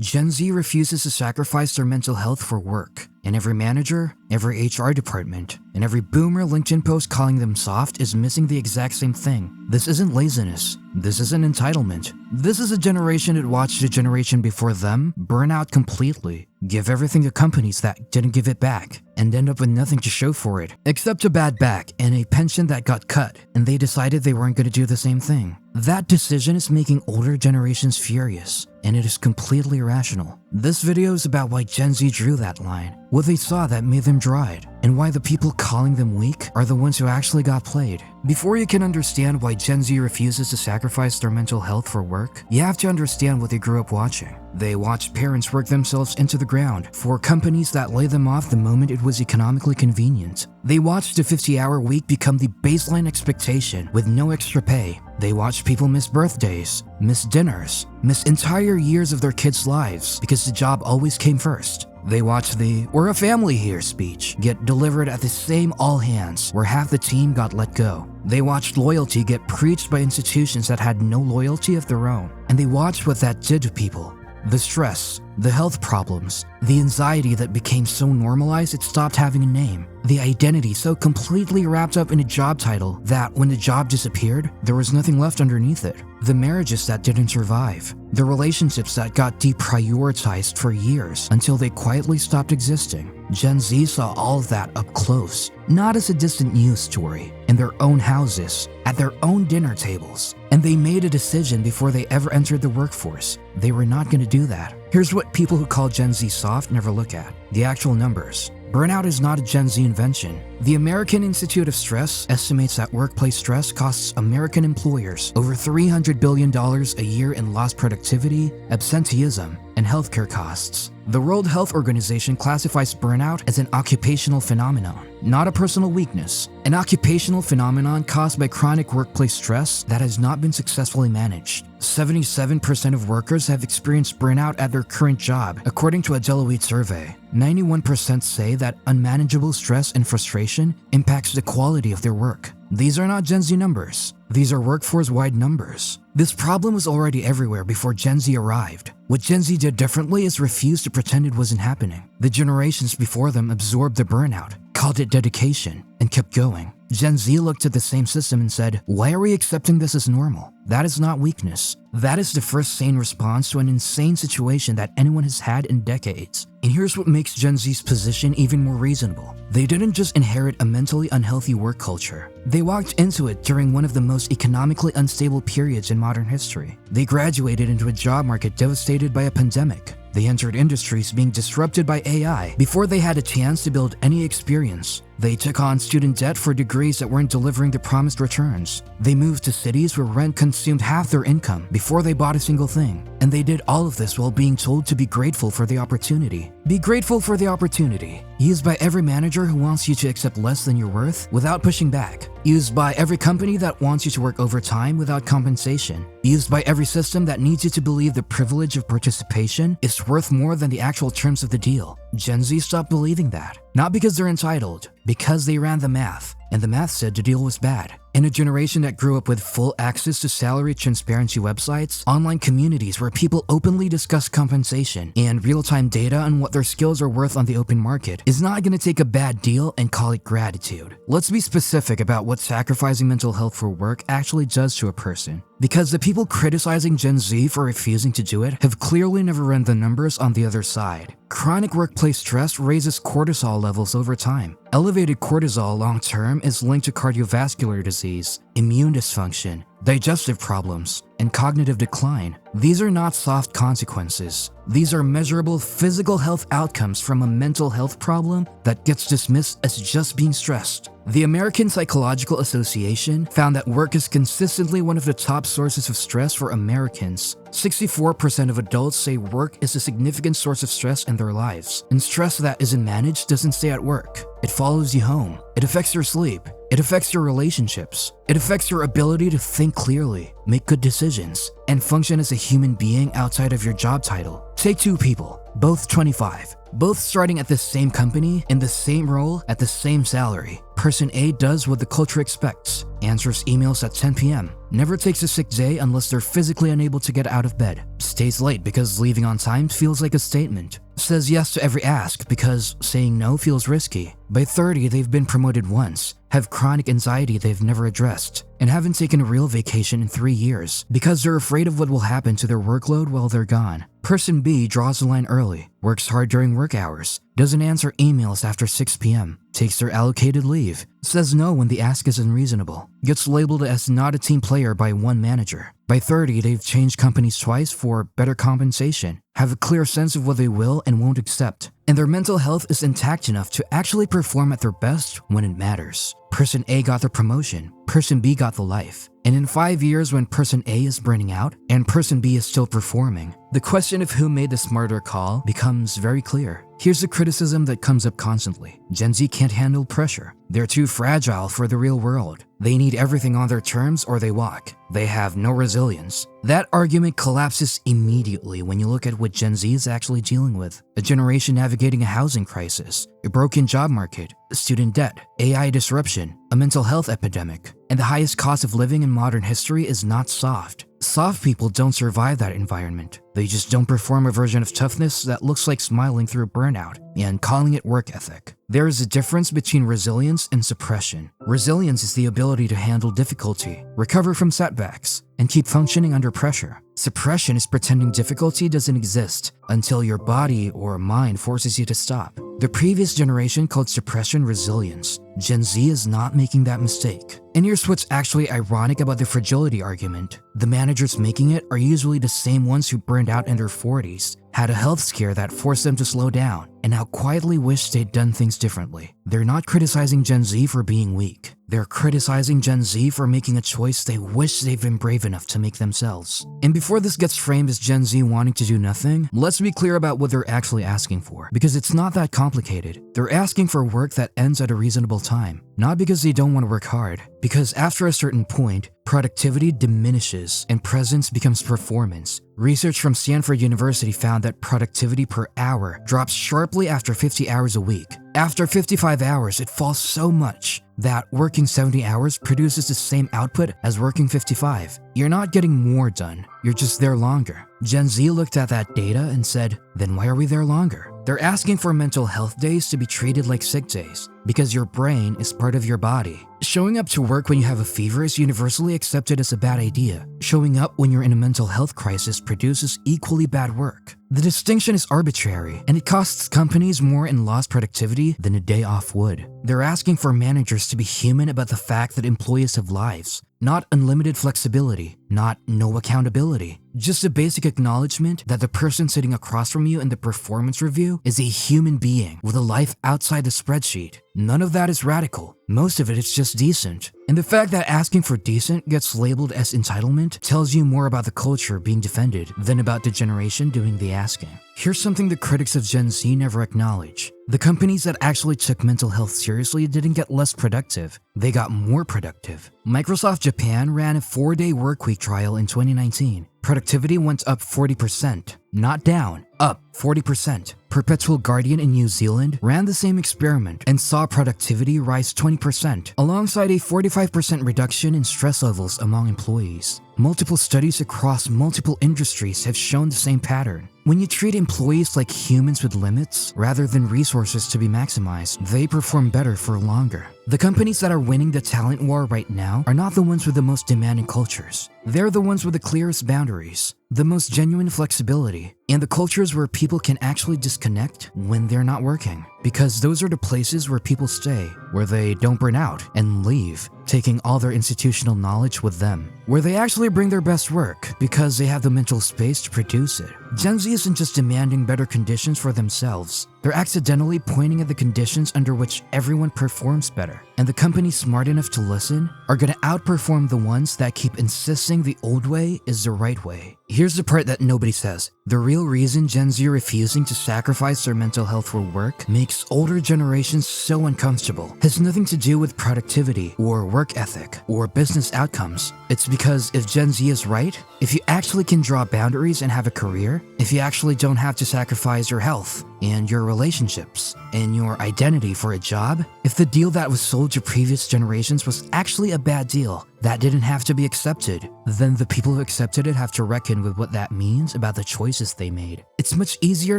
Gen Z refuses to sacrifice their mental health for work, and every manager, every HR department, and every boomer LinkedIn post calling them soft is missing the exact same thing. This isn't laziness. This isn't entitlement. This is a generation that watched a generation before them burn out completely, give everything to companies that didn't give it back, and end up with nothing to show for it, except a bad back and a pension that got cut, and they decided they weren't going to do the same thing. That decision is making older generations furious, and it is completely irrational. This video is about why Gen Z drew that line, what they saw that made them draw it, and why the people calling them weak are the ones who actually got played. Before you can understand why Gen Z refuses to sacrifice their mental health for work, you have to understand what they grew up watching. They watched parents work themselves into the ground for companies that lay them off the moment it was economically convenient. They watched the 50-hour week become the baseline expectation with no extra pay. They watched people miss birthdays, miss dinners, miss entire years of their kids' lives because the job always came first. They watched the "we're a family here" speech get delivered at the same all hands where half the team got let go. They watched loyalty get preached by institutions that had no loyalty of their own. And they watched what that did to people. The stress, the health problems, the anxiety that became so normalized it stopped having a name. The identity so completely wrapped up in a job title that when the job disappeared, there was nothing left underneath it. The marriages that didn't survive. The relationships that got deprioritized for years until they quietly stopped existing. Gen Z saw all of that up close, not as a distant news story, in their own houses, at their own dinner tables. And they made a decision before they ever entered the workforce. They were not going to do that. Here's what people who call Gen Z soft never look at: the actual numbers. Burnout is not a Gen Z invention. The American Institute of Stress estimates that workplace stress costs American employers over $300 billion a year in lost productivity, absenteeism, and healthcare costs. The World Health Organization classifies burnout as an occupational phenomenon, not a personal weakness. An occupational phenomenon caused by chronic workplace stress that has not been successfully managed. 77% of workers have experienced burnout at their current job, according to a Deloitte survey. 91% say that unmanageable stress and frustration impacts the quality of their work. These are not Gen Z numbers. These are workforce-wide numbers. This problem was already everywhere before Gen Z arrived. What Gen Z did differently is refuse to pretend it wasn't happening. The generations before them absorbed the burnout, called it dedication, and kept going. Gen Z looked at the same system and said, "Why are we accepting this as normal?" That is not weakness. That is the first sane response to an insane situation that anyone has had in decades. And here's what makes Gen Z's position even more reasonable. They didn't just inherit a mentally unhealthy work culture. They walked into it during one of the most economically unstable periods in modern history. They graduated into a job market devastated by a pandemic. They entered industries being disrupted by AI before they had a chance to build any experience. They took on student debt for degrees that weren't delivering the promised returns. They moved to cities where rent consumed half their income before they bought a single thing. And they did all of this while being told to be grateful for the opportunity. Be grateful for the opportunity. Used by every manager who wants you to accept less than your worth without pushing back. Used by every company that wants you to work overtime without compensation. Used by every system that needs you to believe the privilege of participation is worth more than the actual terms of the deal. Gen Z stopped believing that. Not because they're entitled, because they ran the math. And the math said the deal was bad. In a generation that grew up with full access to salary transparency websites, online communities where people openly discuss compensation, and real-time data on what their skills are worth on the open market, is not going to take a bad deal and call it gratitude. Let's be specific about what sacrificing mental health for work actually does to a person. Because the people criticizing Gen Z for refusing to do it have clearly never run the numbers on the other side. Chronic workplace stress raises cortisol levels over time. Elevated cortisol long-term is linked to cardiovascular disease, immune dysfunction, digestive problems, and cognitive decline. These are not soft consequences. These are measurable physical health outcomes from a mental health problem that gets dismissed as just being stressed. The American Psychological Association found that work is consistently one of the top sources of stress for Americans. 64% of adults say work is a significant source of stress in their lives. And stress that isn't managed doesn't stay at work. It follows you home. It affects your sleep. It affects your relationships. It affects your ability to think clearly, make good decisions, and function as a human being outside of your job title. Take two people, both 25, both starting at the same company, in the same role, at the same salary. Person A does what the culture expects, answers emails at 10 p.m., never takes a sick day unless they're physically unable to get out of bed, stays late because leaving on time feels like a statement, says yes to every ask because saying no feels risky. By 30, they've been promoted once, have chronic anxiety they've never addressed, and haven't taken a real vacation in 3 years because they're afraid of what will happen to their workload while they're gone. Person B draws the line early, works hard during work hours, doesn't answer emails after 6 p.m., takes their allocated leave, says no when the ask is unreasonable, gets labeled as not a team player by one manager. By 30, they've changed companies twice for better compensation, have a clear sense of what they will and won't accept, and their mental health is intact enough to actually perform at their best when it matters. Person A got the promotion, Person B got the life. And in 5 years when Person A is burning out and Person B is still performing, the question of who made the smarter call becomes very clear. Here's the criticism that comes up constantly. Gen Z can't handle pressure. They're too fragile for the real world. They need everything on their terms or they walk. They have no resilience. That argument collapses immediately when you look at what Gen Z is actually dealing with. A generation navigating a housing crisis, a broken job market, student debt, AI disruption, a mental health epidemic, and the highest cost of living in modern history is not soft. Soft people don't survive that environment. They just don't perform a version of toughness that looks like smiling through burnout and calling it work ethic. There is a difference between resilience and suppression. Resilience is the ability to handle difficulty, recover from setbacks, and keep functioning under pressure. Suppression is pretending difficulty doesn't exist until your body or mind forces you to stop. The previous generation called suppression resilience. Gen Z is not making that mistake. And here's what's actually ironic about the fragility argument. The managers making it are usually the same ones who burned out in their 40s, had a health scare that forced them to slow down, and now quietly wish they'd done things differently. They're not criticizing Gen Z for being weak. They're criticizing Gen Z for making a choice they wish they've been brave enough to make themselves. And before this gets framed as Gen Z wanting to do nothing, let's be clear about what they're actually asking for, because it's not that complicated. They're asking for work that ends at a reasonable time, not because they don't want to work hard, because after a certain point, productivity diminishes and presence becomes performance. Research from Stanford University found that productivity per hour drops sharply after 50 hours a week. After 55 hours, it falls so much that working 70 hours produces the same output as working 55. You're not getting more done, you're just there longer. Gen Z looked at that data and said, then why are we there longer? They're asking for mental health days to be treated like sick days, because your brain is part of your body. Showing up to work when you have a fever is universally accepted as a bad idea. Showing up when you're in a mental health crisis produces equally bad work. The distinction is arbitrary, and it costs companies more in lost productivity than a day off would. They're asking for managers to be human about the fact that employees have lives, not unlimited flexibility, not no accountability. Just a basic acknowledgement that the person sitting across from you in the performance review is a human being with a life outside the spreadsheet. None of that is radical. Most of it is just decent. And the fact that asking for decent gets labeled as entitlement tells you more about the culture being defended than about the generation doing the asking. Here's something the critics of Gen Z never acknowledge. The companies that actually took mental health seriously didn't get less productive, they got more productive. Microsoft Japan ran a 4-day workweek trial in 2019. Productivity went up 40%, not down, up 40%. Perpetual Guardian in New Zealand ran the same experiment and saw productivity rise 20%, alongside a 45% reduction in stress levels among employees. Multiple studies across multiple industries have shown the same pattern. When you treat employees like humans with limits, rather than resources to be maximized, they perform better for longer. The companies that are winning the talent war right now are not the ones with the most demanding cultures. They're the ones with the clearest boundaries, the most genuine flexibility, and the cultures where people can actually disconnect when they're not working. Because those are the places where people stay, where they don't burn out and leave, taking all their institutional knowledge with them. Where they actually bring their best work because they have the mental space to produce it. Gen Z isn't just demanding better conditions for themselves. They're accidentally pointing at the conditions under which everyone performs better. And the companies smart enough to listen are gonna outperform the ones that keep insisting the old way is the right way. Here's the part that nobody says. The real reason Gen Z are refusing to sacrifice their mental health for work makes older generations so uncomfortable has nothing to do with productivity or work ethic or business outcomes. It's because if Gen Z is right, if you actually can draw boundaries and have a career, matter if you actually don't have to sacrifice your health and your relationships and your identity for a job? If the deal that was sold to previous generations was actually a bad deal that didn't have to be accepted, then the people who accepted it have to reckon with what that means about the choices they made. It's much easier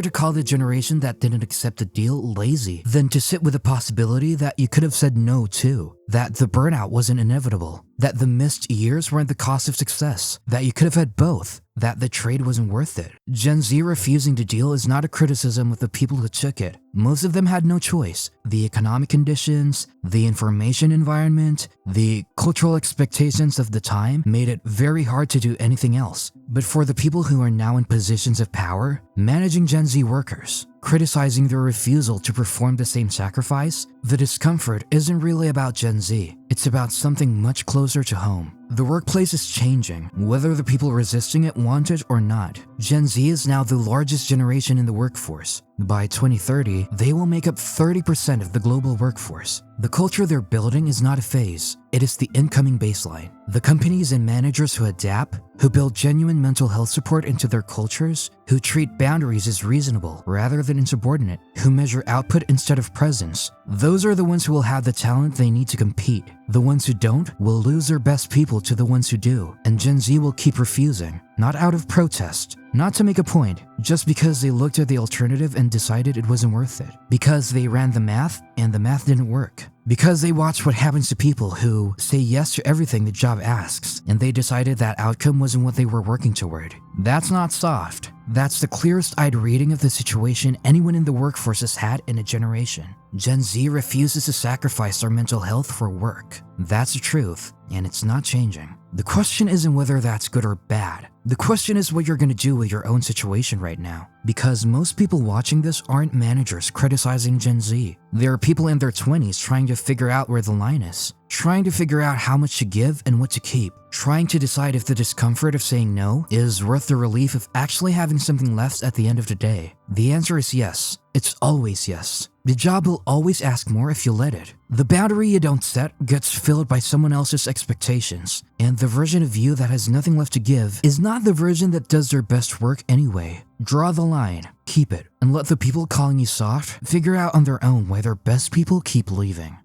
to call the generation that didn't accept the deal lazy than to sit with the possibility that you could have said no to, that the burnout wasn't inevitable, that the missed years weren't the cost of success, that you could have had both, that the trade wasn't worth it. Gen Z refusing to deal is not a criticism of the people who took it. Most of them had no choice. The economic conditions, the information environment, the cultural expectations of the time made it very hard to do anything else. But for the people who are now in positions of power, managing Gen Z workers, criticizing their refusal to perform the same sacrifice, the discomfort isn't really about Gen Z. It's about something much closer to home. The workplace is changing, whether the people resisting it want it or not. Gen Z is now the largest generation in the workforce. By 2030, they will make up 30% of the global workforce. The culture they're building is not a phase, it is the incoming baseline. The companies and managers who adapt, who build genuine mental health support into their cultures, who treat boundaries as reasonable rather than insubordinate, who measure output instead of presence, those are the ones who will have the talent they need to compete. The ones who don't will lose their best people to the ones who do, and Gen Z will keep refusing, not out of protest, not to make a point, just because they looked at the alternative and decided it wasn't worth it, because they ran the math and the math didn't work, because they watched what happens to people who say yes to everything the job asks, and they decided that outcome wasn't what they were working toward. That's not soft. That's the clearest-eyed reading of the situation anyone in the workforce has had in a generation. Gen Z refuses to sacrifice their mental health for work. That's the truth, and it's not changing. The question isn't whether that's good or bad. The question is what you're going to do with your own situation right now. Because most people watching this aren't managers criticizing Gen Z. There are people in their 20s trying to figure out where the line is, trying to figure out how much to give and what to keep, trying to decide if the discomfort of saying no is worth the relief of actually having something left at the end of the day. The answer is yes. It's always yes. The job will always ask more if you let it. The boundary you don't set gets filled by someone else's expectations, and the version of you that has nothing left to give is not the version that does their best work anyway. Draw the line, keep it, and let the people calling you soft figure out on their own why their best people keep leaving.